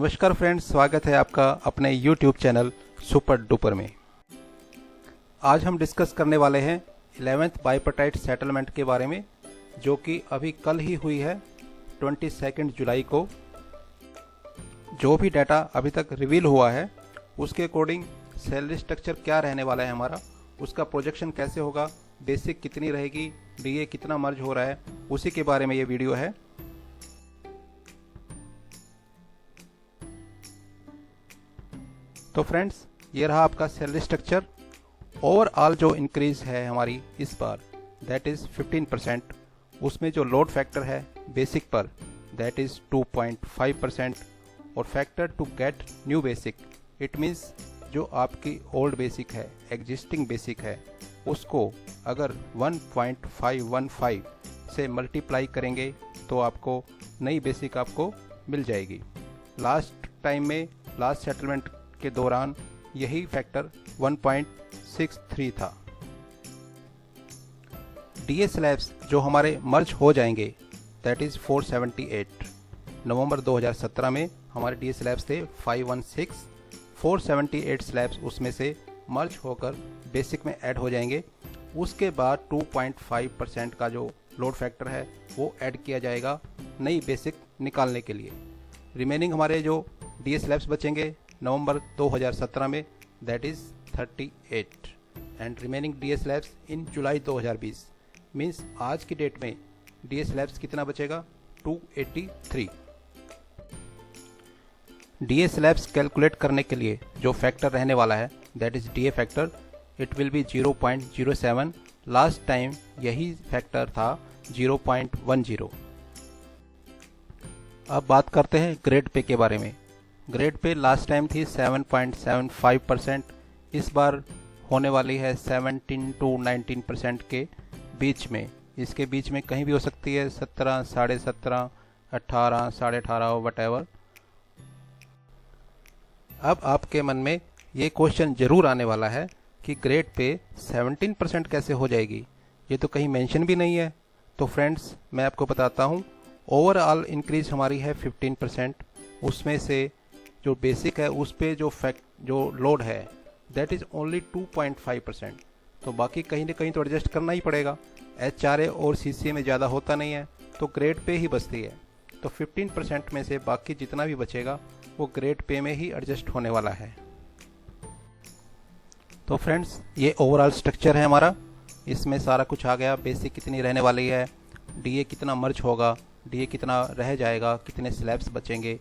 नमस्कार फ्रेंड्स, स्वागत है आपका अपने YouTube चैनल सुपर डुपर में। आज हम डिस्कस करने वाले हैं 11th बाइपर्टाइट सेटलमेंट के बारे में, जो कि अभी कल ही हुई है 22 जुलाई को। जो भी डाटा अभी तक रिवील हुआ है उसके अकॉर्डिंग सैलरी स्ट्रक्चर क्या रहने वाला है हमारा, उसका प्रोजेक्शन कैसे होगा, बेसिक कितनी रहेगी, डीए कितना मर्ज हो रहा है, उसी के बारे में ये वीडियो है। तो फ्रेंड्स, ये रहा आपका सैलरी स्ट्रक्चर। ओवरऑल जो इंक्रीज है हमारी इस बार दैट इज़ 15%। उसमें जो लोड फैक्टर है बेसिक पर दैट इज़ 2.5%। और factor to get new basic, it means जो आपकी ओल्ड बेसिक है, एग्जिस्टिंग बेसिक है, उसको अगर 1.515 से मल्टीप्लाई करेंगे तो आपको नई बेसिक आपको मिल जाएगी। लास्ट टाइम में लास्ट सेटलमेंट के दौरान यही फैक्टर 1.63 था। डीए स्लैब्स जो हमारे मर्ज हो जाएंगे दैट इज़ 478। नवंबर 2017 में हमारे डीए स्लैब्स थे 516। 478 स्लैब्स उसमें से मर्ज होकर बेसिक में ऐड हो जाएंगे। उसके बाद 2.5% का जो लोड फैक्टर है वो ऐड किया जाएगा नई बेसिक निकालने के लिए। रिमेनिंग हमारे जो डीए स्लैब्स बचेंगे नवंबर 2017 में that is 38 and remaining DA slabs in July 2020। Means आज की डेट में डीए स्लैब्स कितना बचेगा, 283। डीए स्लैब्स कैलकुलेट करने के लिए जो फैक्टर रहने वाला है that is DA factor, it will be 0.07। Last time यही फैक्टर था 0.10। अब बात करते हैं ग्रेड पे के बारे में। ग्रेड पे लास्ट टाइम थी 7.75%। इस बार होने वाली है 17 to 19% के बीच में। इसके बीच में कहीं भी हो सकती है, 17, 17.5, 18, 18.5 वटेवर। अब आपके मन में ये क्वेश्चन जरूर आने वाला है कि ग्रेड पे 17% कैसे हो जाएगी, ये तो कहीं मेंशन भी नहीं है। तो फ्रेंड्स, मैं आपको बताता हूँ, ओवरऑल इंक्रीज हमारी है 15%। उसमें से जो बेसिक है उस पे जो लोड है दैट इज़ ओनली 2.5%। तो बाकी कहीं ना कहीं तो एडजस्ट करना ही पड़ेगा। HRA और CCA में ज़्यादा होता नहीं है तो ग्रेड पे ही बचती है। तो 15% में से बाकी जितना भी बचेगा वो ग्रेड पे में ही एडजस्ट होने वाला है। तो फ्रेंड्स, ये ओवरऑल स्ट्रक्चर है हमारा। इसमें सारा कुछ आ गया। बेसिक कितनी रहने वाली है, डीए कितना मर्ज होगा, डीए कितना रह जाएगा, कितने स्लैब्स बचेंगे,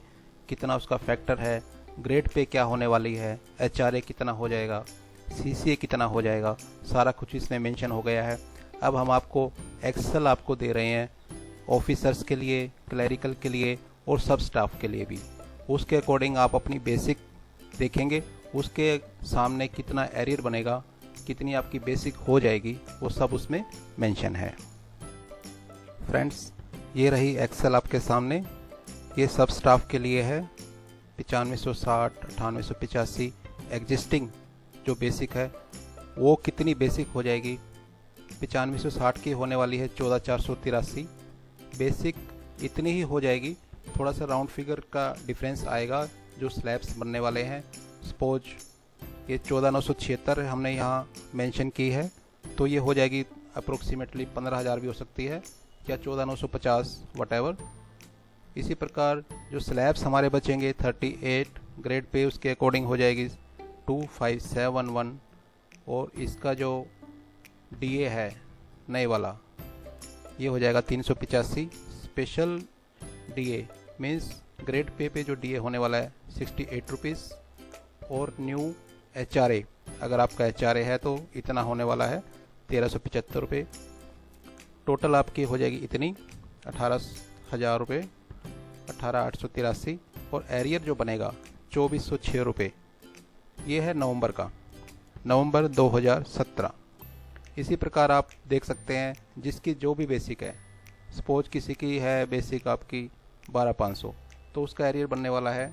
कितना उसका फैक्टर है, ग्रेड पे क्या होने वाली है, HRA कितना हो जाएगा, CCA कितना हो जाएगा, सारा कुछ इसमें मेंशन हो गया है। अब हम आपको एक्सेल आपको दे रहे हैं ऑफिसर्स के लिए, क्लरिकल के लिए और सब स्टाफ के लिए भी। उसके अकॉर्डिंग आप अपनी बेसिक देखेंगे, उसके सामने कितना एरियर बनेगा, कितनी आपकी बेसिक हो जाएगी, वो सब उसमें मेंशन है। फ्रेंड्स, ये रही एक्सेल आपके सामने। ये सब स्टाफ के लिए है। 9560, 9885 एग्जिस्टिंग जो बेसिक है वो कितनी बेसिक हो जाएगी। 9560 की होने वाली है 14483। बेसिक इतनी ही हो जाएगी। थोड़ा सा राउंड फिगर का डिफरेंस आएगा जो स्लैब्स बनने वाले हैं। सपोज ये 14976 हमने यहाँ मेंशन की है, तो ये हो जाएगी अप्रोक्सीमेटली 15,000 भी हो सकती है, या 14950 वटेवर। इसी प्रकार जो स्लैब्स हमारे बचेंगे 38 ग्रेड पे, उसके अकॉर्डिंग हो जाएगी 2571। और इसका जो डीए है नए वाला ये हो जाएगा 385। Special DA means grade pay जो डीए होने वाला है 68 रुपीज़। और न्यू HRA अगर आपका HRA है तो इतना होने वाला है 1375 रुपये। टोटल आपकी हो जाएगी इतनी 18,000 रुपये, 18,883। और एरियर जो बनेगा 2406 रुपये। ये है नवंबर का, नवंबर 2017। इसी प्रकार आप देख सकते हैं जिसकी जो भी बेसिक है, सपोज किसी की है बेसिक आपकी 12,500, तो उसका एरियर बनने वाला है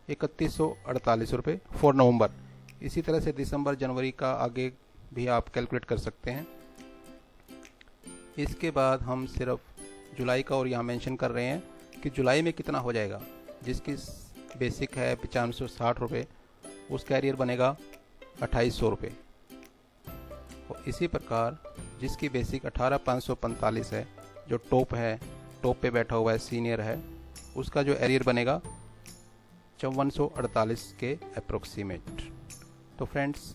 3148 रुपये फॉर नवंबर। इसी तरह से दिसंबर जनवरी का आगे भी आप कैलकुलेट कर सकते हैं। इसके बाद हम सिर्फ जुलाई का और यहाँ मेंशन कर रहे हैं कि जुलाई में कितना हो जाएगा। जिसकी बेसिक है 9560 रुपये, उसका एरियर बनेगा 2800 रुपये। और इसी प्रकार जिसकी बेसिक 18545 है, जो टॉप है, टॉप पे बैठा हुआ है, सीनियर है, उसका जो एरियर बनेगा 5448 के अप्रोक्सीमेट। तो फ्रेंड्स,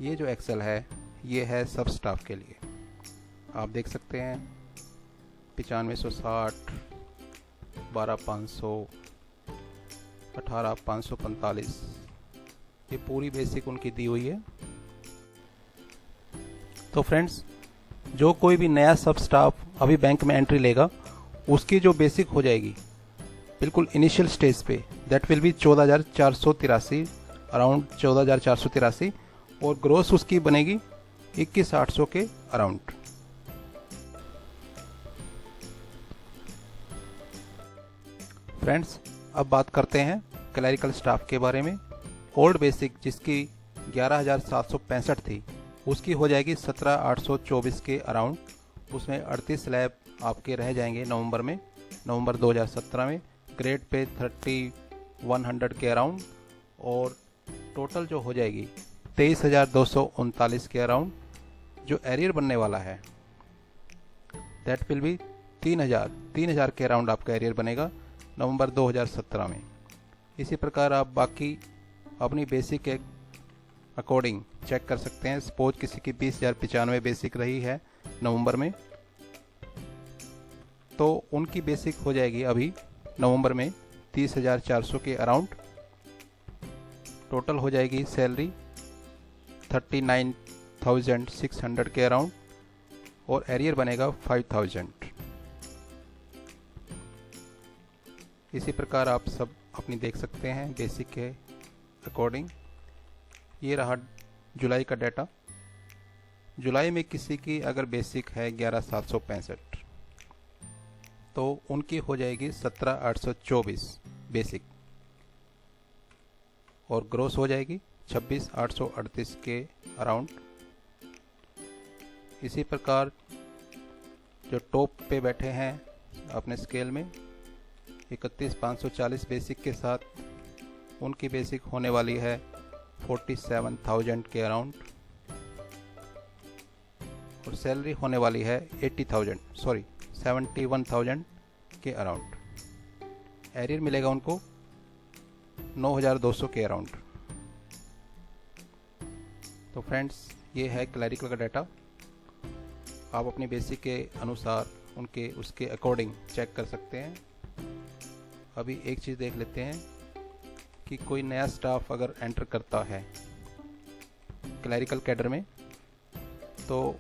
ये जो एक्सेल है ये है सब स्टाफ के लिए। आप देख सकते हैं 9560, 12500, 18545, ये पूरी बेसिक उनकी दी हुई है। तो फ्रेंड्स, जो कोई भी नया सब स्टाफ अभी बैंक में एंट्री लेगा, उसकी जो बेसिक हो जाएगी बिल्कुल इनिशियल स्टेज पे, दैट विल बी 14483, अराउंड 14483, और ग्रोस उसकी बनेगी 21800 के अराउंड। फ्रेंड्स, अब बात करते हैं क्लरिकल स्टाफ के बारे में। ओल्ड बेसिक जिसकी 11765 थी, उसकी हो जाएगी 17824 के अराउंड। उसमें 38 स्लैब आपके रह जाएंगे नवंबर 2017 में, ग्रेड पे 3100 के अराउंड, और टोटल जो हो जाएगी 23239 के अराउंड। जो एरियर बनने वाला है दैट विल बी 3000 के अराउंड आपका एरियर बनेगा नवंबर 2017 में। इसी प्रकार आप बाकी अपनी बेसिक के अकॉर्डिंग चेक कर सकते हैं। सपोज किसी की 20,095 बेसिक रही है नवंबर में, तो उनकी बेसिक हो जाएगी अभी नवंबर में 30,400 के अराउंड। टोटल हो जाएगी सैलरी 39,600 के अराउंड, और एरियर बनेगा 5000। इसी प्रकार आप सब अपनी देख सकते हैं बेसिक के अकॉर्डिंग। ये रहा जुलाई का डाटा। जुलाई में किसी की अगर बेसिक है 11765, तो उनकी हो जाएगी 17824 बेसिक, और ग्रोस हो जाएगी 26838 के अराउंड। इसी प्रकार जो टॉप पे बैठे हैं अपने स्केल में 31540 बेसिक के साथ, उनकी बेसिक होने वाली है 47,000 के अराउंड, और सैलरी होने वाली है 71,000 के अराउंड। एरियर मिलेगा उनको 9,200 के अराउंड। तो फ्रेंड्स, ये है क्लरिकल का डाटा। आप अपनी बेसिक के अनुसार उसके अकॉर्डिंग चेक कर सकते हैं। अभी एक चीज़ देख लेते हैं कि कोई नया स्टाफ अगर एंटर करता है क्लरिकल कैडर में, तो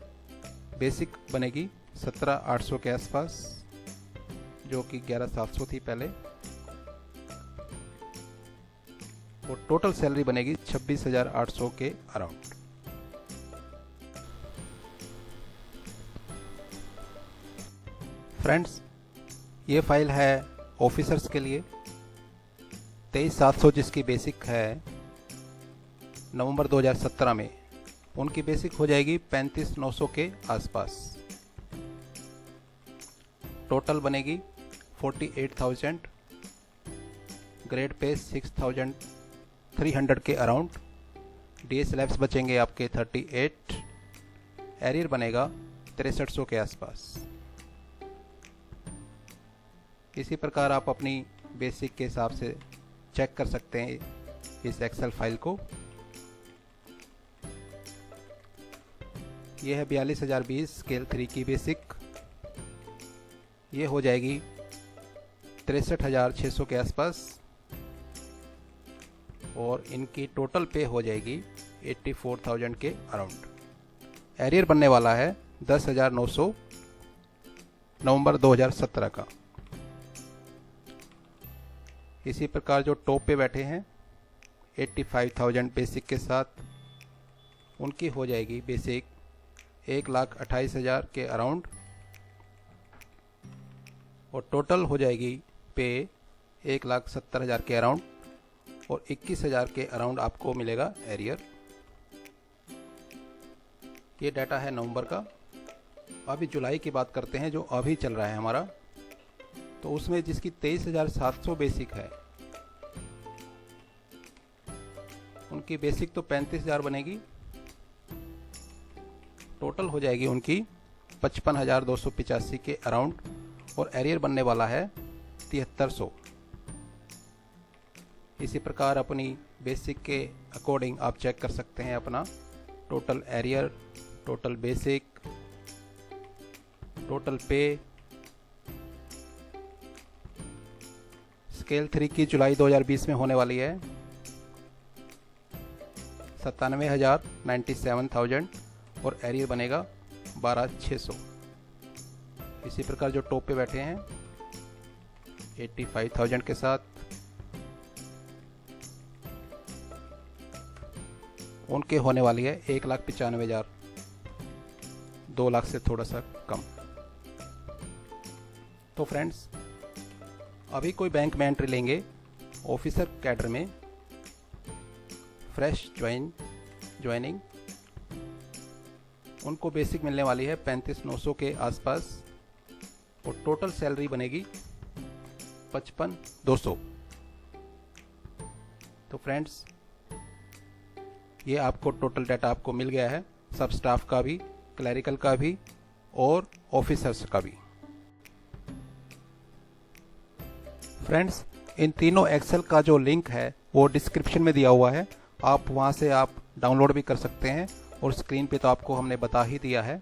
बेसिक बनेगी 17,800 के आसपास, जो कि 11,700 थी पहले, और टोटल सैलरी बनेगी 26,800 के अराउंड। फ्रेंड्स, ये फाइल है ऑफिसर्स के लिए। 23,700 जिसकी बेसिक है नवंबर 2017 में, उनकी बेसिक हो जाएगी 35,900 के आसपास। टोटल बनेगी 48,000, ग्रेड पे 6,300 के अराउंड। डीए स्लैब्स बचेंगे आपके 38, एरियर बनेगा 6300 के आसपास। इसी प्रकार आप अपनी बेसिक के हिसाब से चेक कर सकते हैं इस एक्सेल फाइल को। यह है 42,020 स्केल 3 की बेसिक। ये हो जाएगी 63,600 के आसपास, और इनकी टोटल पे हो जाएगी 84,000 के अराउंड। एरियर बनने वाला है 10,900 नवंबर 2017 का। इसी प्रकार जो टॉप पे बैठे हैं 85,000 बेसिक के साथ, उनकी हो जाएगी बेसिक 1,28,000 के अराउंड, और टोटल हो जाएगी पे 1,70,000 के अराउंड, और 21,000 के अराउंड आपको मिलेगा एरियर। ये डाटा है नवंबर का। अभी जुलाई की बात करते हैं, जो अभी चल रहा है हमारा। तो उसमें जिसकी 23,700 बेसिक है, उनकी बेसिक तो 35,000 बनेगी, टोटल हो जाएगी उनकी 55,285 के अराउंड, और एरियर बनने वाला है 7300। इसी प्रकार अपनी बेसिक के अकॉर्डिंग आप चेक कर सकते हैं अपना total arrear, total basic, total पे। स्केल 3 की जुलाई 2020 में होने वाली है 97,000 और एरियर बनेगा 12,600। इसी प्रकार जो टॉप पे बैठे हैं 85,000 के साथ, उनके होने वाली है 1,95,000, 2 लाख से थोड़ा सा कम। तो फ्रेंड्स, अभी कोई बैंक में एंट्री लेंगे ऑफिसर कैडर में, फ्रेश ज्वाइनिंग, उनको बेसिक मिलने वाली है 35,900 के आसपास, और टोटल सैलरी बनेगी 55,200। तो फ्रेंड्स, ये आपको टोटल डाटा आपको मिल गया है, सब स्टाफ का भी, क्लरिकल का भी और ऑफिसर्स का भी। फ्रेंड्स, इन तीनों एक्सेल का जो लिंक है वो डिस्क्रिप्शन में दिया हुआ है, आप वहां से आप डाउनलोड भी कर सकते हैं, और स्क्रीन पे तो आपको हमने बता ही दिया है।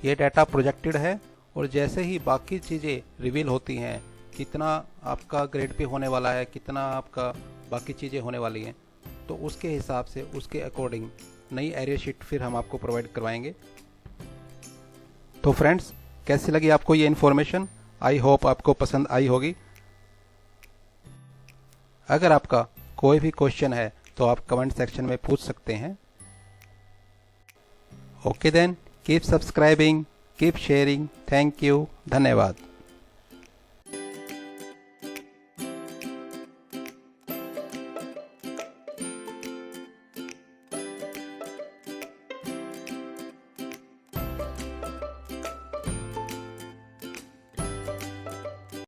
ये डाटा प्रोजेक्टेड है, और जैसे ही बाकी चीज़ें रिवील होती हैं, कितना आपका ग्रेड पे होने वाला है, कितना आपका बाकी चीज़ें होने वाली हैं, तो उसके हिसाब से, उसके अकॉर्डिंग नई एरियर शीट फिर हम आपको प्रोवाइड करवाएंगे। तो फ्रेंड्स, कैसी लगी आपको ये इन्फॉर्मेशन? आई होप आपको पसंद आई होगी। अगर आपका कोई भी क्वेश्चन है तो आप कमेंट सेक्शन में पूछ सकते हैं। Okay then, keep subscribing, keep sharing. Thank you, धन्यवाद।